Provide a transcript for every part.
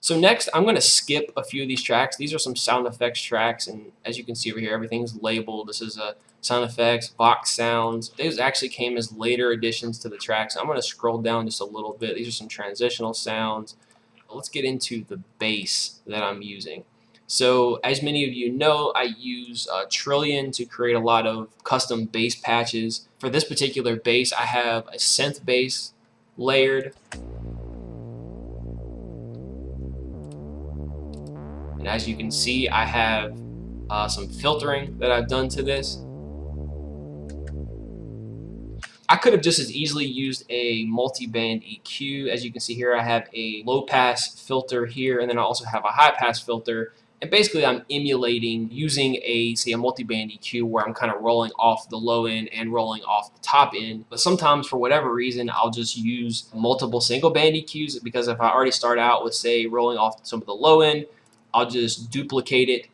So next, I'm going to skip a few of these tracks. These are some sound effects tracks, and as you can see over here, everything's labeled. This is a sound effects, Vox sounds. These actually came as later additions to the tracks. I'm going to scroll down just a little bit. These are some transitional sounds. Let's get into the bass that I'm using. So as many of you know, I use Trillion to create a lot of custom bass patches. For this particular bass, I have a synth bass layered. And as you can see, I have some filtering that I've done to this. I could have just as easily used a multi-band EQ. As you can see here, I have a low-pass filter here, and then I also have a high-pass filter. And basically, I'm emulating using say a multi-band EQ where I'm kind of rolling off the low end and rolling off the top end. But sometimes, for whatever reason, I'll just use multiple single-band EQs, because if I already start out with, say, rolling off some of the low end, I'll just duplicate it,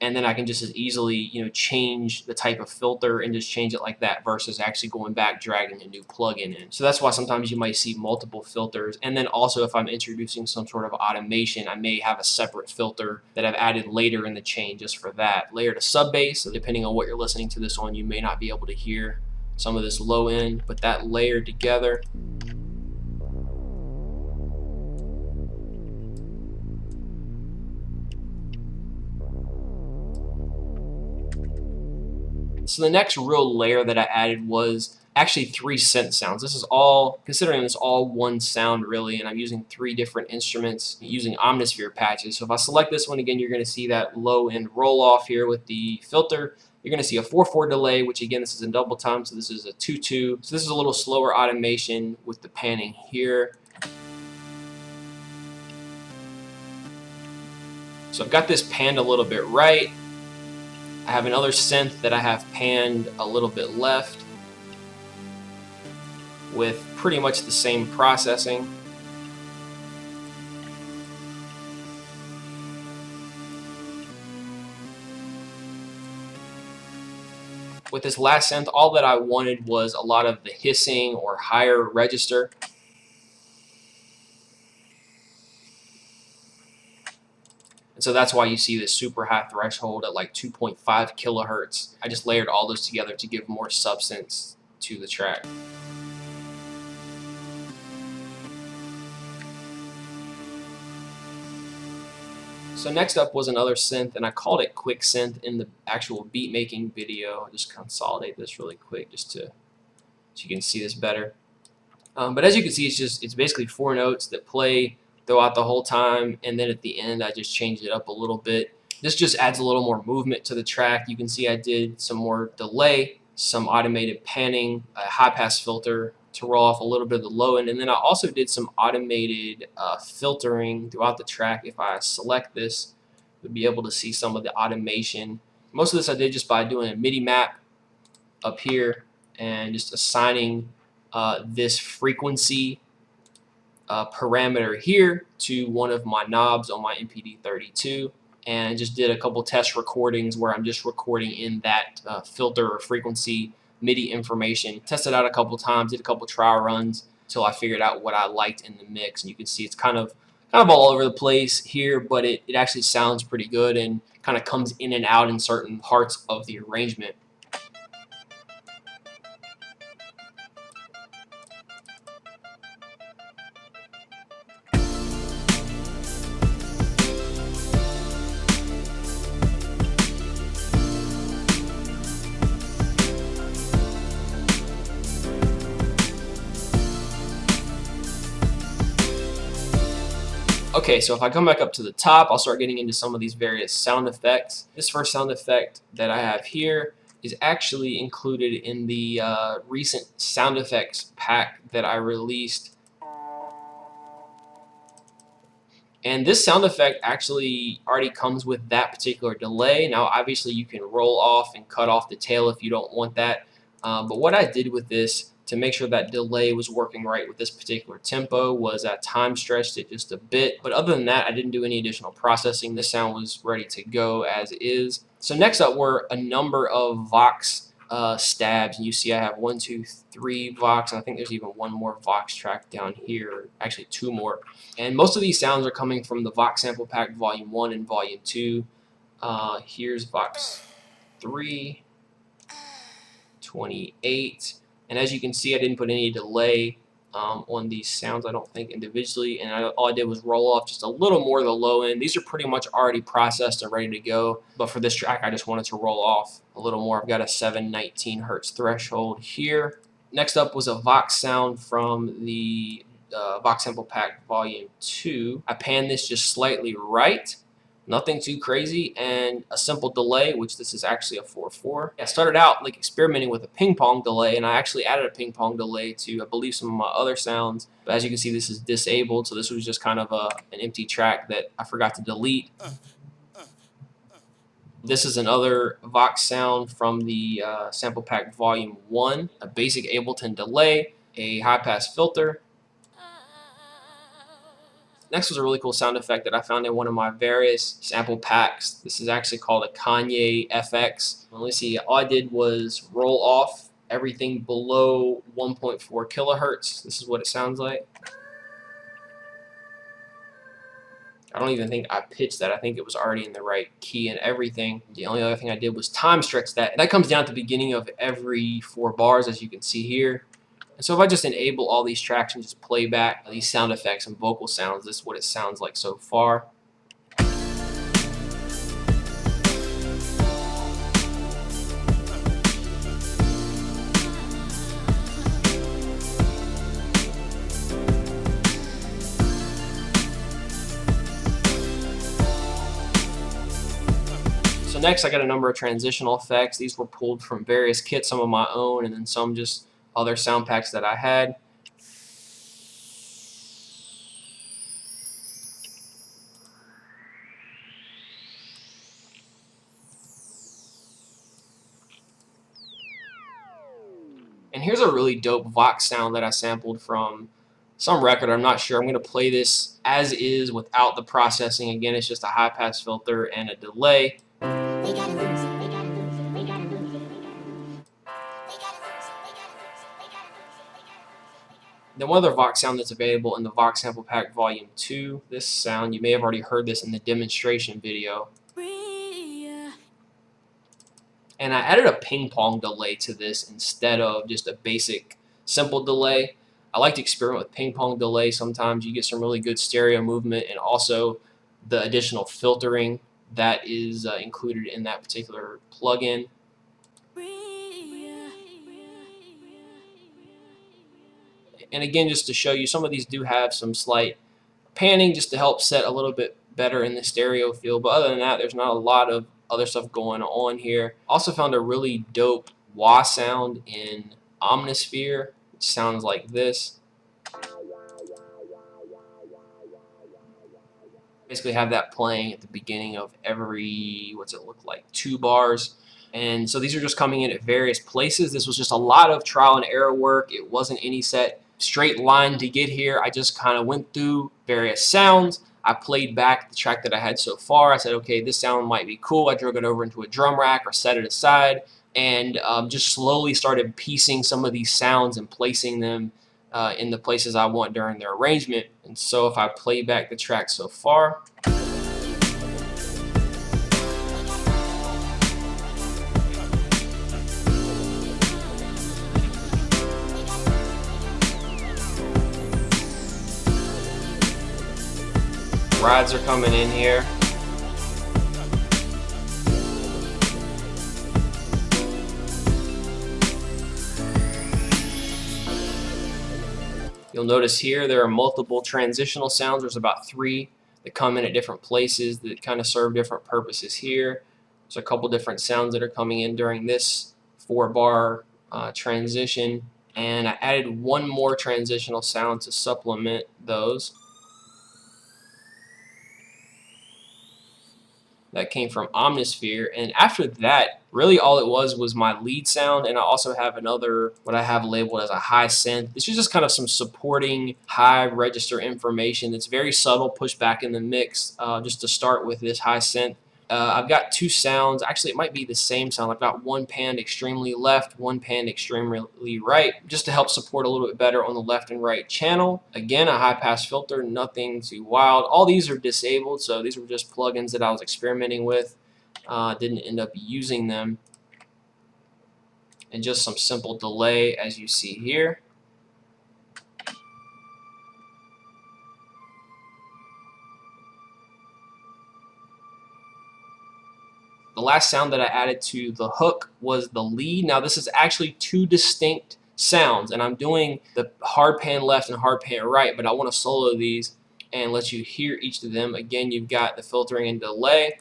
and then I can just as easily, change the type of filter and just change it like that versus actually going back, dragging a new plugin in. So that's why sometimes you might see multiple filters. And then also, if I'm introducing some sort of automation, I may have a separate filter that I've added later in the chain just for that. Layer to sub bass, so depending on what you're listening to this on, you may not be able to hear some of this low end, but that layered together. So the next real layer that I added was actually 3 synth sounds. This is all, considering this all one sound really, and I'm using 3 different instruments using Omnisphere patches. So if I select this one again, you're going to see that low end roll off here with the filter. You're going to see a 4/4 delay, which again, this is in double time, so this is a 2/2. So this is a little slower automation with the panning here. So I've got this panned a little bit right. I have another synth that I have panned a little bit left with pretty much the same processing. With this last synth, all that I wanted was a lot of the hissing or higher register. And so that's why you see this super high threshold at like 2.5 kilohertz. I just layered all those together to give more substance to the track. So next up was another synth, and I called it Quick Synth in the actual beat making video. I'll just consolidate this really quick just so you can see this better. But as you can see, it's basically 4 notes that play throughout the whole time, and then at the end I just changed it up a little bit. This just adds a little more movement to the track. You can see I did some more delay, some automated panning, a high pass filter to roll off a little bit of the low end, and then I also did some automated filtering throughout the track. If I select this, you'll be able to see some of the automation. Most of this I did just by doing a MIDI map up here and just assigning this frequency parameter here to one of my knobs on my MPD32, and just did a couple test recordings where I'm just recording in that filter or frequency MIDI information. Tested out a couple times, did a couple trial runs until I figured out what I liked in the mix. And you can see it's kind of all over the place here, but it actually sounds pretty good and kind of comes in and out in certain parts of the arrangement. Okay, so if I come back up to the top, I'll start getting into some of these various sound effects. This first sound effect that I have here is actually included in the recent sound effects pack that I released. And this sound effect actually already comes with that particular delay. Now, obviously, you can roll off and cut off the tail if you don't want that. But what I did with this to make sure that delay was working right with this particular tempo was I time stretched it just a bit. But other than that, I didn't do any additional processing. The sound was ready to go as is. So next up were a number of Vox stabs, and you see I have 1, 2, 3 Vox, and I think there's even one more Vox track down here, actually 2 more. And most of these sounds are coming from the Vox Sample Pack Volume 1 and Volume 2. Here's Vox 3, 28, and as you can see I didn't put any delay on these sounds, I don't think, individually, and all I did was roll off just a little more of the low end. These are pretty much already processed and ready to go, but for this track I just wanted to roll off a little more. I've got a 719 hertz threshold here. Next up was a Vox sound from the Vox Sample Pack Volume 2. I panned this just slightly right, nothing too crazy, and a simple delay, which this is actually a 4/4. I started out like experimenting with a ping pong delay, and I actually added a ping pong delay to, I believe, some of my other sounds. But as you can see, this is disabled, so this was just kind of an empty track that I forgot to delete. This is another Vox sound from the Sample Pack Volume 1, a basic Ableton delay, a high-pass filter. Next was a really cool sound effect that I found in one of my various sample packs. This is actually called a Kanye FX. Let's see, all I did was roll off everything below 1.4 kilohertz. This is what it sounds like. I don't even think I pitched that. I think it was already in the right key and everything. The only other thing I did was time stretch that. That comes down at the beginning of every 4 bars, as you can see here. And so if I just enable all these tracks and just play back these sound effects and vocal sounds, this is what it sounds like so far. So next I got a number of transitional effects. These were pulled from various kits, some of my own, and then some just other sound packs that I had. And here's a really dope Vox sound that I sampled from some record, I'm not sure. I'm going to play this as is without the processing. Again, it's just a high pass filter and a delay. Then one other Vox sound that's available in the Vox Sample Pack Volume 2. This sound, you may have already heard this in the demonstration video. And I added a ping pong delay to this instead of just a basic simple delay. I like to experiment with ping pong delay. Sometimes you get some really good stereo movement, and also the additional filtering that is included in that particular plugin. And again, just to show you, some of these do have some slight panning just to help set a little bit better in the stereo field. But other than that, there's not a lot of other stuff going on here. Also found a really dope wah sound in Omnisphere, which sounds like this. Basically have that playing at the beginning of every, what's it look like, 2 bars. And so these are just coming in at various places. This was just a lot of trial and error work. It wasn't any set straight line to get here. I just kind of went through various sounds. I played back the track that I had so far. I said, okay, this sound might be cool. I drug it over into a drum rack or set it aside, and just slowly started piecing some of these sounds and placing them in the places I want during their arrangement. And so if I play back the track so far, rides are coming in here. You'll notice here there are multiple transitional sounds. There's about 3 that come in at different places that kind of serve different purposes here. There's a couple different sounds that are coming in during this 4-bar transition. And I added one more transitional sound to supplement those. That came from Omnisphere, and after that, really all it was my lead sound, and I also have another, what I have labeled as a high synth. This is just kind of some supporting high register information that's very subtle, pushed back in the mix, just to start with this high synth. I've got two sounds. Actually, it might be the same sound. I've got one pan extremely left, one pan extremely right, just to help support a little bit better on the left and right channel. Again, a high pass filter, nothing too wild. All these are disabled, so these were just plugins that I was experimenting with. Didn't end up using them. And just some simple delay, as you see here. The last sound that I added to the hook was the lead. Now this is actually two distinct sounds, and I'm doing the hard pan left and hard pan right, but I want to solo these and let you hear each of them. Again, you've got the filtering and delay.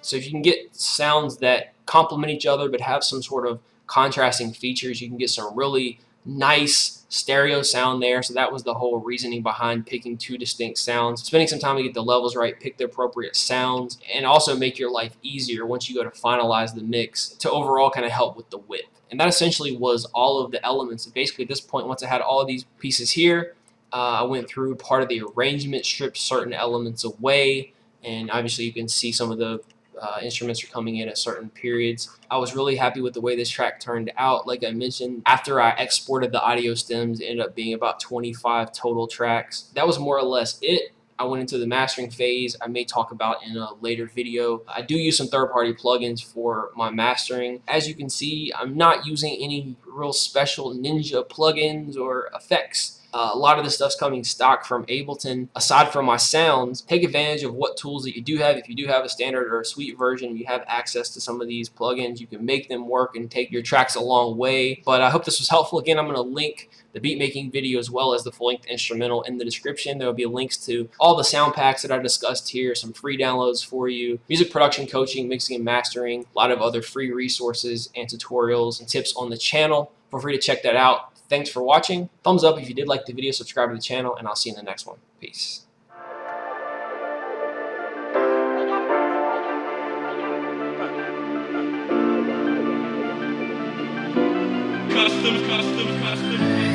So if you can get sounds that complement each other but have some sort of contrasting features, you can get some really nice stereo sound there. So that was the whole reasoning behind picking two distinct sounds. Spending some time to get the levels right, pick the appropriate sounds, and also make your life easier once you go to finalize the mix to overall kind of help with the width. And that essentially was all of the elements. Basically at this point, once I had all these pieces here, I went through part of the arrangement, stripped certain elements away, and obviously you can see some of the instruments are coming in at certain periods. I was really happy with the way this track turned out. Like I mentioned, after I exported the audio stems, it ended up being about 25 total tracks. That was more or less it. I went into the mastering phase. I may talk about in a later video. I do use some third-party plugins for my mastering. As you can see, I'm not using any real special ninja plugins or effects. A lot of this stuff's coming stock from Ableton. Aside from my sounds, take advantage of what tools that you do have. If you do have a standard or a suite version, you have access to some of these plugins. You can make them work and take your tracks a long way. But I hope this was helpful. Again, I'm going to link the beat making video as well as the full-length instrumental in the description. There will be links to all the sound packs that I discussed here, some free downloads for you, music production coaching, mixing and mastering, a lot of other free resources and tutorials and tips on the channel. Feel free to check that out. Thanks for watching. Thumbs up if you did like the video, subscribe to the channel, and I'll see you in the next one. Peace. Custom.